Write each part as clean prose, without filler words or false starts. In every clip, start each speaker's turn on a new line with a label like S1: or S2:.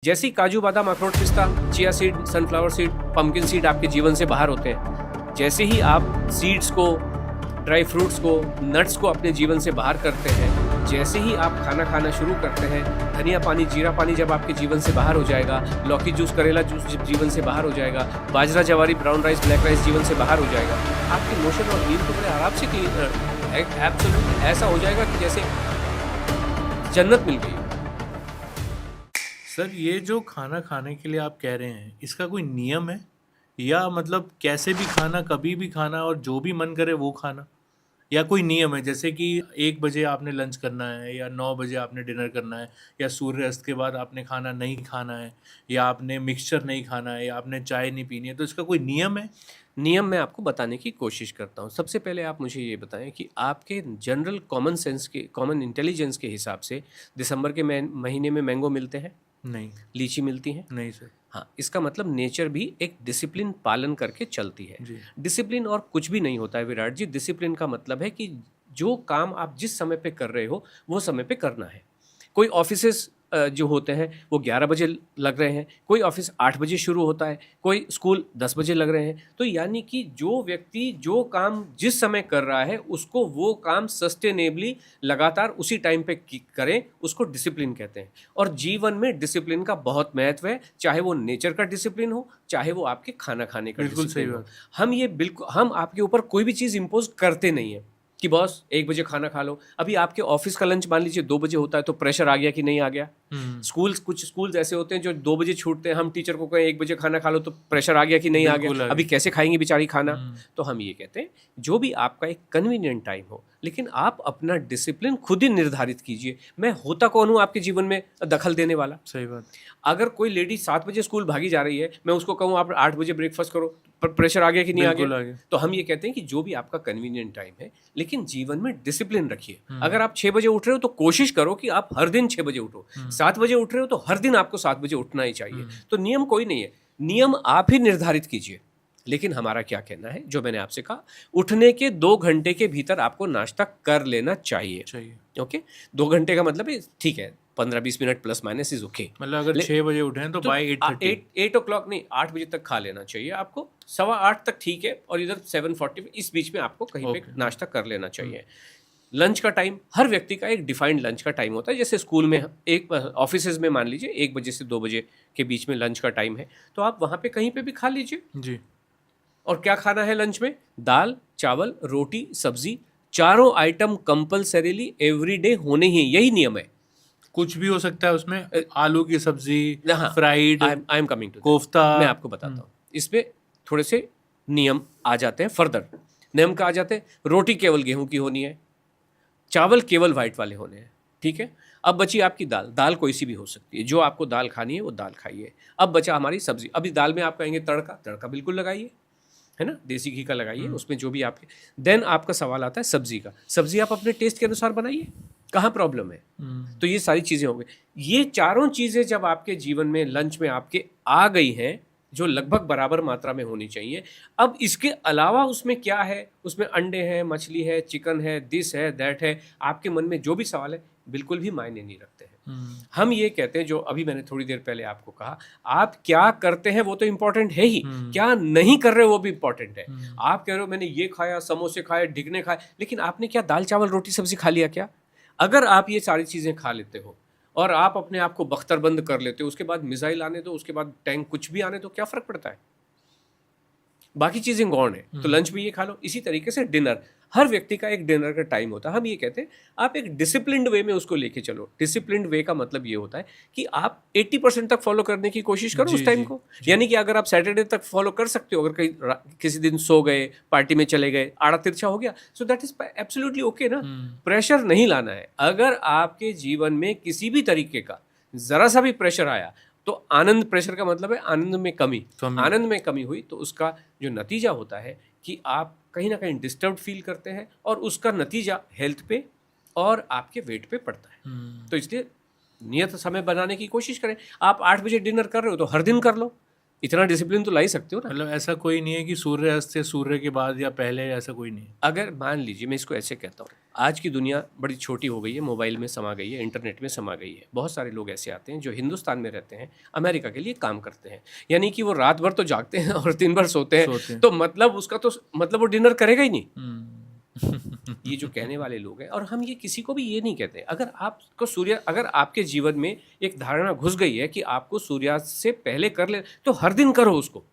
S1: जैसे ही काजू बादाम अखरोट पिस्ता chia seed sunflower seed pumpkin seed आपके जीवन से बाहर होते हैं, जैसे ही आप सीड्स को ड्राई फ्रूट्स को नट्स को अपने जीवन से बाहर करते हैं, जैसे ही आप खाना खाना शुरू करते हैं, धनिया पानी जीरा पानी जब आपके जीवन से बाहर हो जाएगा, लौकी जूस करेला जूस जब जीवन से बाहर हो जाएगा, बाजरा जवारी ब्राउन राइस ब्लैक राइस जीवन से बाहर हो जाएगा, आपके इमोशन और नींद को बड़े आराम से एब्सोल्युटली ऐसा हो जाएगा कि जैसे जन्नत मिल गई।
S2: सर, ये जो खाना खाने के लिए आप कह रहे हैं, इसका कोई नियम है या मतलब कैसे भी खाना कभी भी खाना और जो भी मन करे वो खाना, या कोई नियम है जैसे कि 1 बजे आपने लंच करना है या 9 बजे आपने डिनर करना है या सूर्यास्त के बाद आपने खाना नहीं खाना है या आपने मिक्सचर नहीं खाना है या आपने चाय नहीं पीनी है, तो इसका कोई नियम है?
S1: नियम मैं आपको बताने की कोशिश करता हूँ। सबसे पहले आप मुझे ये बताएं कि आपके जनरल कॉमन सेंस के कॉमन इंटेलिजेंस के हिसाब से दिसंबर के महीने में मैंगो मिलते हैं,
S2: नहीं।
S1: लीची मिलती है?
S2: नहीं सर।
S1: हाँ, इसका मतलब नेचर भी एक डिसिप्लिन पालन करके चलती है।
S2: जी।
S1: डिसिप्लिन और कुछ भी नहीं होता है विराट जी। डिसिप्लिन का मतलब है कि जो काम आप जिस समय पे कर रहे हो वो समय पे करना है। कोई ऑफिसेस जो होते हैं वो 11 बजे लग रहे हैं, कोई ऑफिस 8 बजे शुरू होता है, कोई स्कूल 10 बजे लग रहे हैं। तो यानी कि जो व्यक्ति जो काम जिस समय कर रहा है उसको वो काम सस्टेनेबली लगातार उसी टाइम पे करें, उसको डिसिप्लिन कहते हैं। और जीवन में डिसिप्लिन का बहुत महत्व है, चाहे वो नेचर का डिसिप्लिन हो, चाहे वो आपके खाना खाने का
S2: बिल्कुल सही
S1: डिसिप्लिन हो। हम आपके ऊपर कोई भी चीज़ इम्पोज करते नहीं है कि बॉस 1 बजे खाना खा लो। अभी आपके ऑफिस का लंच मान लीजिए 2 बजे होता है तो प्रेशर आ गया कि नहीं आ गया। कुछ स्कूल्स ऐसे होते हैं जो 2 बजे छूटते हैं, हम टीचर को कहें 1 बजे खाना खा लो तो प्रेशर आ गया कि नहीं आ गया, अभी कैसे खाएंगे बेचारी खाना। तो हम ये कहते हैं जो भी आपका एक कन्वीनियंट टाइम हो, लेकिन आप अपना डिसिप्लिन खुद ही निर्धारित कीजिए। मैं होता कौन हूँ आपके जीवन में दखल देने वाला?
S2: सही बात।
S1: अगर कोई लेडी 7 बजे स्कूल भागी जा रही है, मैं उसको कहूँ आप 8 बजे ब्रेकफास्ट करो, प्रेशर आ गया कि नहीं आ गया? तो हम ये कहते हैं कि जो भी आपका कन्वीनियंट टाइम है, लेकिन जीवन में डिसिप्लिन रखिए। अगर आप 6 बजे उठ रहे हो तो कोशिश करो कि आप हर दिन 6 बजे उठो। 7 बजे उठ रहे हो तो हर दिन आपको 7 बजे उठना ही चाहिए। तो नियम कोई नहीं है, नियम आप ही निर्धारित कीजिए। लेकिन हमारा क्या कहना है, जो मैंने आपसे कहा, उठने के 2 घंटे के भीतर आपको नाश्ता कर लेना चाहिए। ओके, 2 घंटे का मतलब है ठीक है, 15-20 minute plus minus is okay.
S2: मतलब अगर 6 बजे उठे तो बाय
S1: 8 o'clock नहीं, 8 बजे तक खा लेना चाहिए आपको। 7:15 तक ठीक है, और इधर 7:40 इस बीच में आपको कहीं पे नाश्ता कर लेना चाहिए। लंच का टाइम, हर व्यक्ति का एक डिफाइंड लंच का टाइम होता है। जैसे स्कूल में एक ऑफिस में मान लीजिए 1 बजे से 2 बजे के बीच में लंच का टाइम है, तो आप वहाँ पे कहीं पे भी खा लीजिए
S2: जी।
S1: और क्या खाना है लंच में? दाल चावल रोटी सब्जी, चारों आइटम कंपल्सरीली एवरीडे होने ही, यही नियम है।
S2: कुछ भी हो सकता है उसमें, आलू की सब्जी,
S1: हाँ,
S2: fried,
S1: I am coming to
S2: kofta.
S1: मैं आपको बताता हूँ। इसमें थोड़े से नियम आ जाते हैं फर्दर। नियम का आ जाते हैं, रोटी केवल गेहूं की होनी है, चावल केवल वाइट वाले होने हैं, ठीक है। अब बची आपकी दाल, दाल कोई सी भी हो सकती है, जो आपको दाल खानी है वो दाल खाइए। अब बचा हमारी सब्जी। अभी दाल में आप कहेंगे तड़का, तड़का बिल्कुल लगाइए, है ना, देसी घी का लगाइए, उसमें जो भी आपके। देन आपका सवाल आता है सब्जी का। सब्जी आप अपने टेस्ट के अनुसार बनाइए, कहाँ प्रॉब्लम है? तो ये सारी चीज़ें हो गई। ये चारों चीज़ें जब आपके जीवन में लंच में आपके आ गई हैं, जो लगभग बराबर मात्रा में होनी चाहिए। अब इसके अलावा उसमें क्या है? उसमें अंडे हैं, मछली है, चिकन है, दिस है, दैट है, आपके मन में जो भी सवाल है बिल्कुल भी मायने नहीं रखते हैं। हम ये कहते हैं, जो अभी मैंने थोड़ी देर पहले आपको कहा, आप क्या करते हैं वो तो इम्पोर्टेंट है ही, क्या नहीं कर रहे हो वो भी इम्पोर्टेंट है। आप कह रहे हो मैंने ये खाया, समोसे खाए, ढिकने खाए, लेकिन आपने क्या दाल चावल रोटी सब्जी खा लिया क्या? अगर आप ये सारी चीज़ें खा लेते हो और आप अपने आप को बख्तरबंद कर लेते हो, उसके बाद मिसाइल आने दो, उसके बाद टैंक, कुछ भी आने दो, क्या फ़र्क पड़ता है? बाकी चीज़ें गौण है, तो लंच भी ये खा लो। इसी तरीके से डिनर, हर व्यक्ति का एक डिनर का टाइम होता है। हम ये कहते हैं आप एक डिसिप्लिन्ड वे में उसको लेके चलो। डिसिप्लिन्ड वे का मतलब ये होता है कि आप 80% तक फॉलो करने की कोशिश करो उस टाइम को। यानी कि अगर आप सैटरडे तक फॉलो कर सकते हो, अगर कहीं किसी दिन सो गए, पार्टी में चले गए, आड़ा तिरछा हो गया, so that is absolutely okay ना। प्रेशर नहीं लाना है। अगर आपके जीवन में किसी भी तरीके का जरा सा भी प्रेशर आया तो आनंद, प्रेशर का मतलब है आनंद में कमी। आनंद में कमी हुई तो उसका जो नतीजा होता है कि आप कहीं ना कहीं डिस्टर्ब फील करते हैं, और उसका नतीजा हेल्थ पे और आपके वेट पे पड़ता है। तो इसलिए नियत समय बनाने की कोशिश करें। आप 8 बजे डिनर कर रहे हो तो हर दिन कर लो, इतना डिसिप्लिन तो ला ही सकते हो ना।
S2: मतलब ऐसा कोई नहीं है कि सूर्यास्त से सूर्य के बाद या पहले, ऐसा कोई नहीं है।
S1: अगर मान लीजिए, मैं इसको ऐसे कहता हूँ, आज की दुनिया बड़ी छोटी हो गई है, मोबाइल में समा गई है, इंटरनेट में समा गई है। बहुत सारे लोग ऐसे आते हैं जो हिंदुस्तान में रहते हैं, अमेरिका के लिए काम करते हैं, यानी कि वो रात भर तो जागते हैं और दिन भर सोते हैं, तो मतलब उसका तो मतलब वो डिनर करेगा ही नहीं। ये जो कहने वाले लोग हैं, और हम ये किसी को भी ये नहीं कहते, अगर आपके जीवन में एक धारणा घुस गई है कि आपको सूर्यास्त से पहले कर ले, तो हर दिन करो उसको।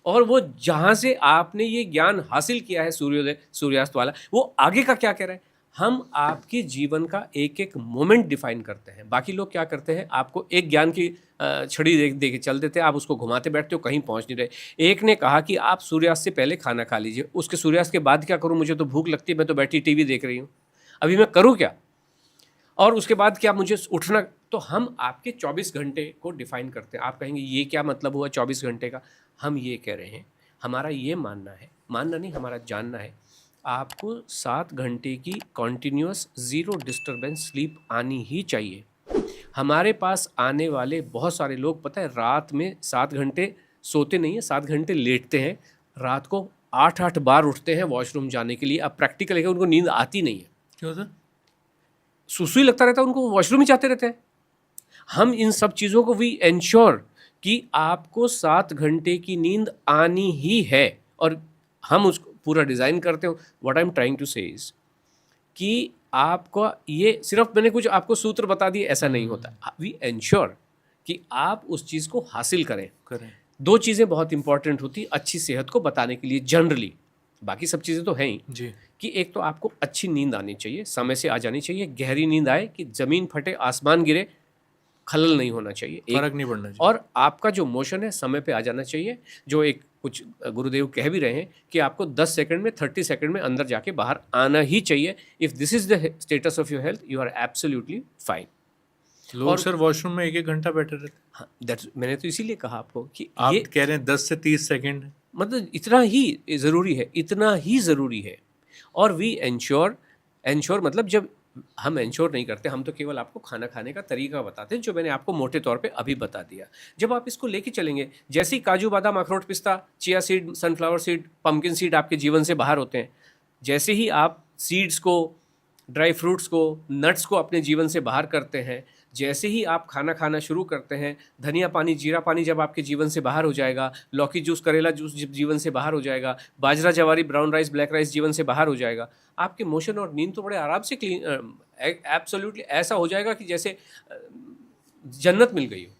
S1: और वो जहाँ से आपने ये ज्ञान हासिल किया है सूर्योदय सूर्यास्त वाला, वो आगे का क्या कह रहा है। हम आपके जीवन का एक एक मोमेंट डिफाइन करते हैं। बाकी लोग क्या करते हैं, आपको एक ज्ञान की छड़ी दे के चल देते हैं, आप उसको घुमाते बैठते हो, कहीं पहुंच नहीं रहे। एक ने कहा कि आप सूर्यास्त से पहले खाना खा लीजिए, उसके सूर्यास्त के बाद क्या करूं, मुझे तो भूख लगती है, मैं तो बैठी टीवी देख रही हूँ, अभी मैं करूँ क्या, और उसके बाद क्या मुझे उठना। तो हम आपके 24 घंटे को डिफाइन करते हैं। आप कहेंगे ये क्या मतलब हुआ 24 घंटे का। हम ये कह रहे हैं, हमारा ये मानना है, मानना नहीं हमारा जानना है, आपको 7 घंटे की कॉन्टिन्यूस ज़ीरो डिस्टर्बेंस स्लीप आनी ही चाहिए। हमारे पास आने वाले बहुत सारे लोग, पता है, रात में 7 घंटे सोते नहीं है, 7 घंटे लेटते हैं, रात को 8-8 बार उठते हैं वॉशरूम जाने के लिए। अब प्रैक्टिकल है कि उनको नींद आती नहीं है।
S2: क्यों सर?
S1: सुसुई लगता रहता है उनको, वॉशरूम ही जाते रहते हैं। हम इन सब चीज़ों को वी एंश्योर कि आपको 7 घंटे की नींद आनी ही है, और हम उसको पूरा डिज़ाइन करते हो। What I am trying to say is कि आपको ये सिर्फ मैंने कुछ आपको सूत्र बता दिए, ऐसा नहीं होता। वी एंश्योर कि आप उस चीज़ को हासिल करें। दो चीज़ें बहुत इंपॉर्टेंट होती अच्छी सेहत को बताने के लिए जनरली, बाकी सब चीज़ें तो हैं ही
S2: जी।
S1: कि एक तो आपको अच्छी नींद आनी चाहिए, समय से आ जानी चाहिए, गहरी नींद आए कि ज़मीन फटे आसमान गिरे, खलल नहीं होना चाहिए,
S2: फर्क नहीं पड़ना चाहिए।
S1: और आपका जो मोशन है समय पे आ जाना चाहिए। जो एक कुछ गुरुदेव कह भी रहे हैं कि आपको 10 सेकंड में 30 सेकंड में अंदर जाके बाहर आना ही चाहिए। If this is the status of your health, you are absolutely fine.
S2: लोग सर वॉशरूम में 1-1 घंटा बैठे रहते हैं।
S1: हाँ, मैंने तो इसीलिए कहा आपको कि
S2: आप
S1: ये
S2: कह रहे हैं 10 से 30 सेकंड,
S1: मतलब इतना ही ज़रूरी है, इतना ही ज़रूरी है। और वी एंश्योर मतलब जब हम एंश्योर नहीं करते, हम तो केवल आपको खाना खाने का तरीका बताते हैं, जो मैंने आपको मोटे तौर पे अभी बता दिया। जब आप इसको लेके चलेंगे, जैसे ही काजू बादाम अखरोट पिस्ता chia seed sunflower seed pumpkin seed आपके जीवन से बाहर होते हैं, जैसे ही आप सीड्स को, ड्राई फ्रूट्स को, नट्स को अपने जीवन से बाहर करते हैं, जैसे ही आप खाना खाना शुरू करते हैं, धनिया पानी जीरा पानी जब आपके जीवन से बाहर हो जाएगा, लौकी जूस करेला जूस जब जीवन से बाहर हो जाएगा, बाजरा जवारी ब्राउन राइस ब्लैक राइस जीवन से बाहर हो जाएगा, आपके मोशन और नींद तो बड़े आराम से क्लीन एब्सोल्युटली ऐसा हो जाएगा कि जैसे जन्नत मिल गई हो।